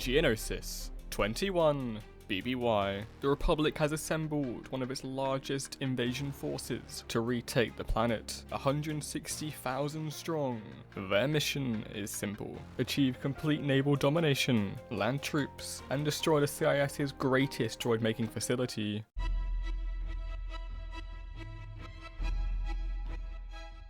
Geonosis 21 BBY. The Republic has assembled one of its largest invasion forces to retake the planet, 160,000 strong. Their mission is simple: achieve complete naval domination, land troops, and destroy the CIS's greatest droid making facility.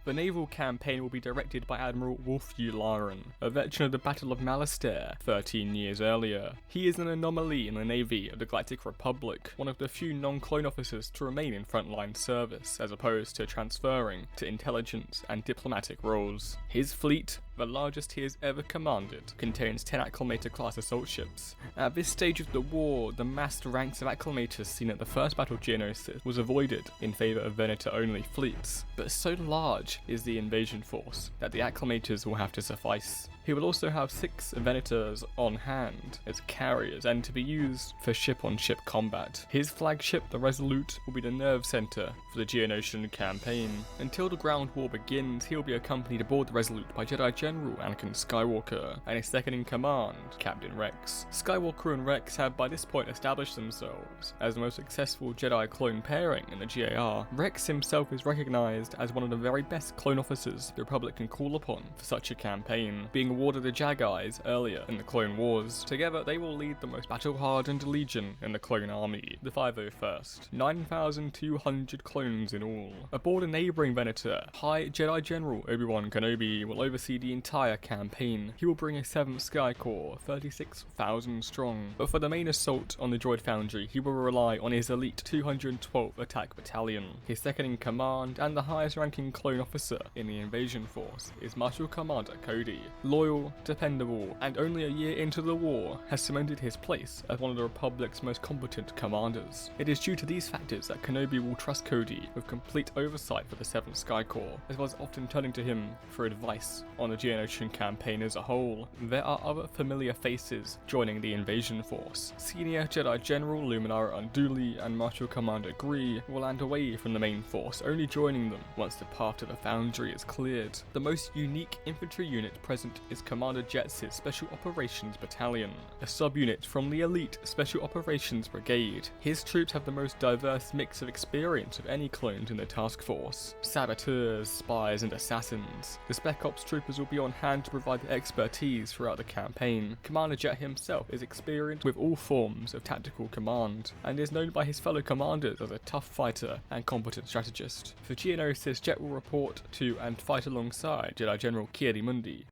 The naval campaign will be directed by Admiral Wolf Yularen, a veteran of the Battle of Malastare 13 years earlier. He is an anomaly in the Navy of the Galactic Republic, one of the few non-clone officers to remain in frontline service, as opposed to transferring to intelligence and diplomatic roles. His fleet, the largest he has ever commanded, contains 10 Acclamator-class assault ships. At this stage of the war, the massed ranks of Acclamators seen at the first Battle of Geonosis was avoided in favour of Venator-only fleets, but so large is the invasion force that the Acclamators will have to suffice. He will also have 6 Venators on hand as carriers and to be used for ship-on-ship combat. His flagship, the Resolute, will be the nerve centre for the Geonosian campaign. Until the ground war begins, he will be accompanied aboard the Resolute by Jedi General Anakin Skywalker and his second-in-command, Captain Rex. Skywalker and Rex have by this point established themselves as the most successful Jedi clone pairing in the GAR. Rex himself is recognised as one of the very best clone officers the Republic can call upon for such a campaign, being awarded the Jagais earlier in the Clone Wars. Together, they will lead the most battle-hardened legion in the clone army, the 501st. 9,200 clones in all. Aboard a neighbouring Venator, High Jedi General Obi-Wan Kenobi will oversee the entire campaign. He will bring a 7th Sky Corps, 36,000 strong, but for the main assault on the Droid Foundry, he will rely on his elite 212th Attack Battalion. His second-in-command and the highest-ranking clone officer in the invasion force is Marshal Commander Cody. Loyal, dependable, and only a year into the war has cemented his place as one of the Republic's most competent commanders. It is due to these factors that Kenobi will trust Cody with complete oversight for the 7th Sky Corps, as well as often turning to him for advice on the Geonosian campaign as a whole. There are other familiar faces joining the invasion force. Senior Jedi General Luminara Unduli and Marshal Commander Gree will land away from the main force, only joining them once the path to the Foundry is cleared. The most unique infantry unit present is Commander Jets' Special Operations Battalion, a subunit from the elite Special Operations Brigade. His troops have the most diverse mix of experience of any clones in the task force: saboteurs, spies, and assassins. The Spec Ops troopers will be on hand to provide the expertise throughout the campaign. Commander Jet himself is experienced with all forms of tactical command, and is known by his fellow commanders as a tough fighter and competent strategist. For Geonosis, Jet will report to and fight alongside Jedi General Ki-Adi-Mundi.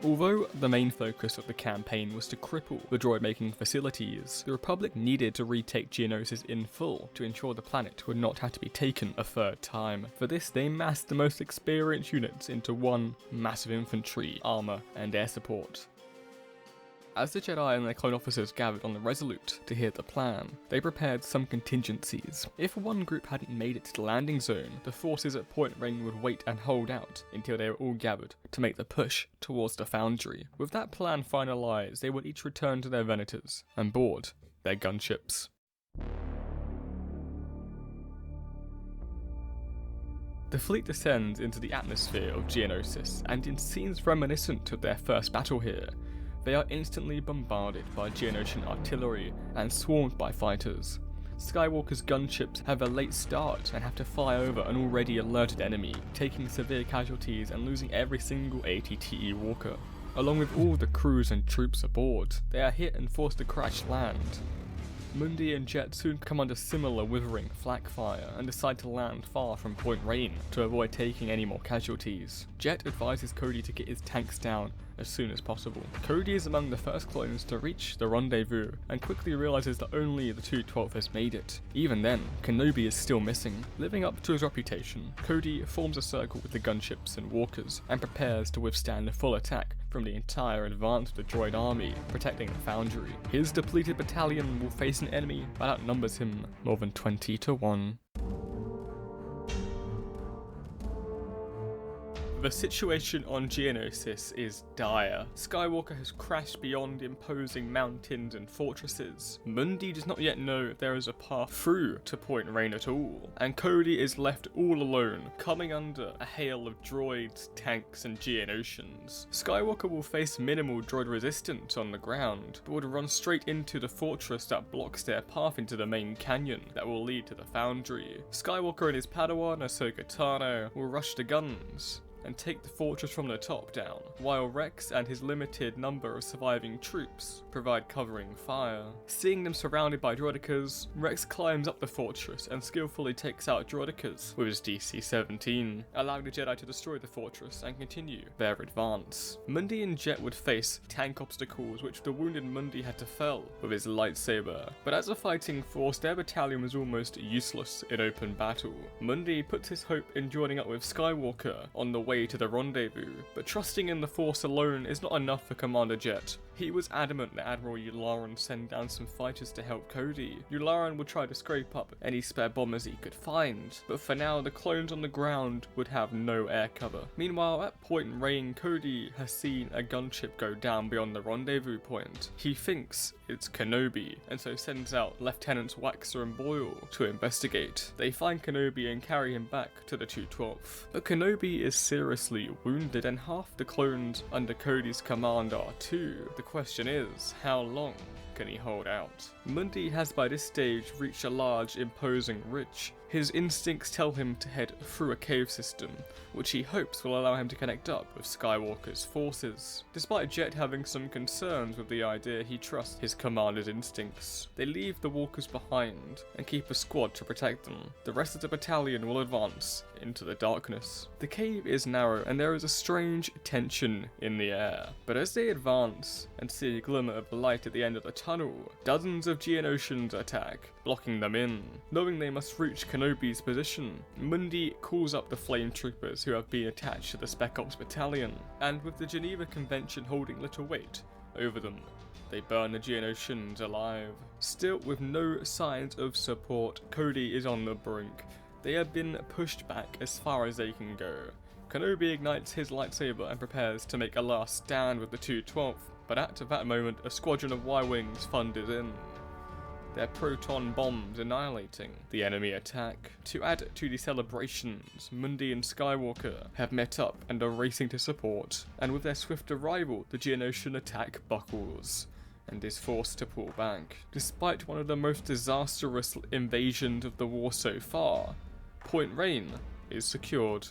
Although the main focus of the campaign was to cripple the droid-making facilities, the Republic needed to retake Geonosis in full to ensure the planet would not have to be taken a third time. For this, they massed the most experienced units into one massive infantry, armour, and air support. As the Jedi and their clone officers gathered on the Resolute to hear the plan, they prepared some contingencies. If one group hadn't made it to the landing zone, the forces at Point Rain would wait and hold out until they were all gathered to make the push towards the Foundry. With that plan finalised, they would each return to their Venators and board their gunships. The fleet descends into the atmosphere of Geonosis, and in scenes reminiscent of their first battle here, they are instantly bombarded by Geonosian artillery and swarmed by fighters. Skywalker's gunships have a late start and have to fly over an already alerted enemy, taking severe casualties and losing every single AT-TE walker. Along with all the crews and troops aboard, they are hit and forced to crash land. Mundi and Jet soon come under similar withering flak fire and decide to land far from Point Rain to avoid taking any more casualties. Jet advises Cody to get his tanks down as soon as possible. Cody is among the first clones to reach the rendezvous and quickly realizes that only the 212th has made it. Even then, Kenobi is still missing. Living up to his reputation, Cody forms a circle with the gunships and walkers and prepares to withstand a full attack from the entire advance of the droid army protecting the Foundry. His depleted battalion will face an enemy that outnumbers him more than 20 to 1. The situation on Geonosis is dire. Skywalker has crashed beyond imposing mountains and fortresses. Mundi does not yet know if there is a path through to Point Rain at all, and Cody is left all alone, coming under a hail of droids, tanks, and Geonosians. Skywalker will face minimal droid resistance on the ground, but would run straight into the fortress that blocks their path into the main canyon that will lead to the Foundry. Skywalker and his Padawan, Ahsoka Tano, will rush the guns and take the fortress from the top down, while Rex and his limited number of surviving troops provide covering fire. Seeing them surrounded by droidekas, Rex climbs up the fortress and skillfully takes out droidekas with his DC-17, allowing the Jedi to destroy the fortress and continue their advance. Mundi and Jet would face tank obstacles which the wounded Mundi had to fell with his lightsaber, but as a fighting force their battalion was almost useless in open battle. Mundi puts his hope in joining up with Skywalker on the way to the rendezvous, but trusting in the Force alone is not enough for Commander Jet. He was adamant that Admiral Yularen send down some fighters to help Cody. Yularen would try to scrape up any spare bombers he could find, but for now the clones on the ground would have no air cover. Meanwhile, at Point Rain, Cody has seen a gunship go down beyond the rendezvous point. He thinks it's Kenobi, and so sends out Lieutenants Waxer and Boyle to investigate. They find Kenobi and carry him back to the 212th. But Kenobi is seriously wounded, and half the clones under Cody's command are too. The question is, how long can he hold out? Mundi has by this stage reached a large, imposing ridge. His instincts tell him to head through a cave system, which he hopes will allow him to connect up with Skywalker's forces. Despite Jet having some concerns with the idea, he trusts his commander's instincts. They leave the walkers behind and keep a squad to protect them. The rest of the battalion will advance into the darkness. The cave is narrow and there is a strange tension in the air, but as they advance and see a glimmer of light at the end of the tunnel, dozens of Geonosians attack, blocking them in. Knowing they must reach Kenobi's position, Mundi calls up the flame troopers who have been attached to the Spec Ops battalion, and with the Geneva Convention holding little weight over them, they burn the Geonosians alive. Still, with no signs of support, Cody is on the brink. They have been pushed back as far as they can go. Kenobi ignites his lightsaber and prepares to make a last stand with the 212th, but at that moment a squadron of Y-Wings thunders in, their proton bombs annihilating the enemy attack. To add to the celebrations, Mundi and Skywalker have met up and are racing to support, and with their swift arrival, the Geonosian attack buckles and is forced to pull back. Despite one of the most disastrous invasions of the war so far, Point Rain is secured.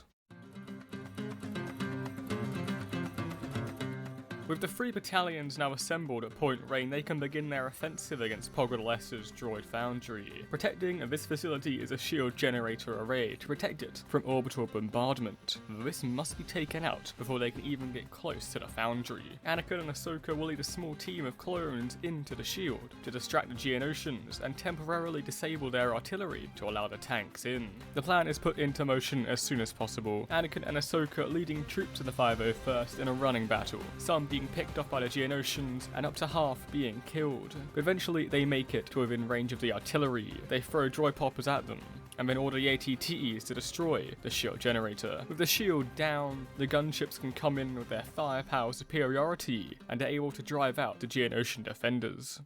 With the 3 battalions now assembled at Point Rain, they can begin their offensive against Poggle S's Droid Foundry. Protecting this facility is a shield generator array to protect it from orbital bombardment. This must be taken out before they can even get close to the Foundry. Anakin and Ahsoka will lead a small team of clones into the shield to distract the Geonosians and temporarily disable their artillery to allow the tanks in. The plan is put into motion as soon as possible, Anakin and Ahsoka leading troops of the 501st in a running battle, some being picked off by the Geonosians and up to half being killed. Eventually they make it to within range of the artillery. They throw droid poppers at them and then order the AT-TEs to destroy the shield generator. With the shield down, the gunships can come in with their firepower superiority and are able to drive out the Geonosian defenders.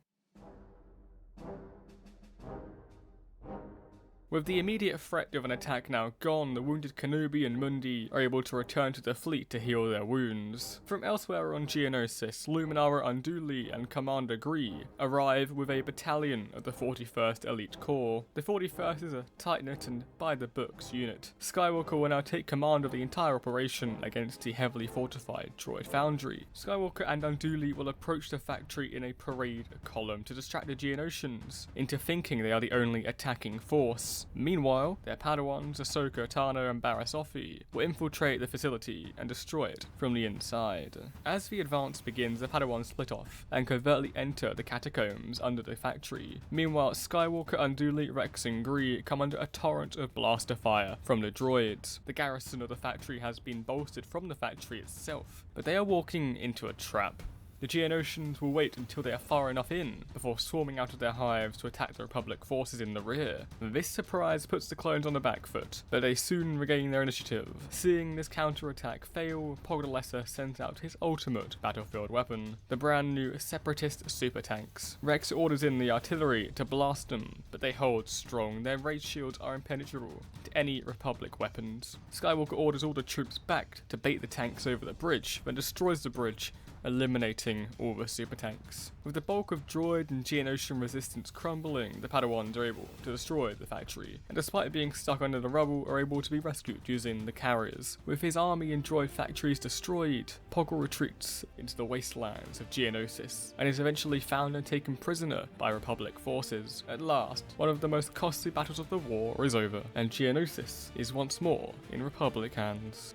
With the immediate threat of an attack now gone, the wounded Kenobi and Mundi are able to return to the fleet to heal their wounds. From elsewhere on Geonosis, Luminara Unduli and Commander Gree arrive with a battalion of the 41st Elite Corps. The 41st is a tight-knit and by-the-books unit. Skywalker will now take command of the entire operation against the heavily fortified Droid Foundry. Skywalker and Unduli will approach the factory in a parade column to distract the Geonosians into thinking they are the only attacking force. Meanwhile, their Padawans, Ahsoka Tano and Barriss Offee, will infiltrate the facility and destroy it from the inside. As the advance begins, the Padawans split off and covertly enter the catacombs under the factory. Meanwhile, Skywalker, Unduli, Rex and Gree come under a torrent of blaster fire from the droids. The garrison of the factory has been bolstered from the factory itself, but they are walking into a trap. The Geonosians will wait until they are far enough in before swarming out of their hives to attack the Republic forces in the rear. This surprise puts the clones on the back foot, but they soon regain their initiative. Seeing this counterattack fail, Pog the Lesser sends out his ultimate battlefield weapon, the brand new Separatist super tanks. Rex orders in the artillery to blast them, but they hold strong. Their raid shields are impenetrable to any Republic weapons. Skywalker orders all the troops back to bait the tanks over the bridge, then destroys the bridge, eliminating all the super tanks. With the bulk of droid and Geonosian resistance crumbling, the Padawans are able to destroy the factory, and despite being stuck under the rubble, are able to be rescued using the carriers. With his army and droid factories destroyed, Poggle retreats into the wastelands of Geonosis, and is eventually found and taken prisoner by Republic forces. At last, one of the most costly battles of the war is over, and Geonosis is once more in Republic hands.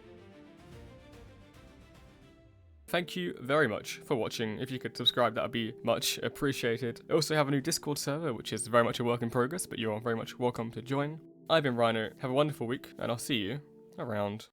Thank you very much for watching. If you could subscribe, that would be much appreciated. I also have a new Discord server, which is very much a work in progress, but you are very much welcome to join. I've been Rhino, have a wonderful week, and I'll see you around.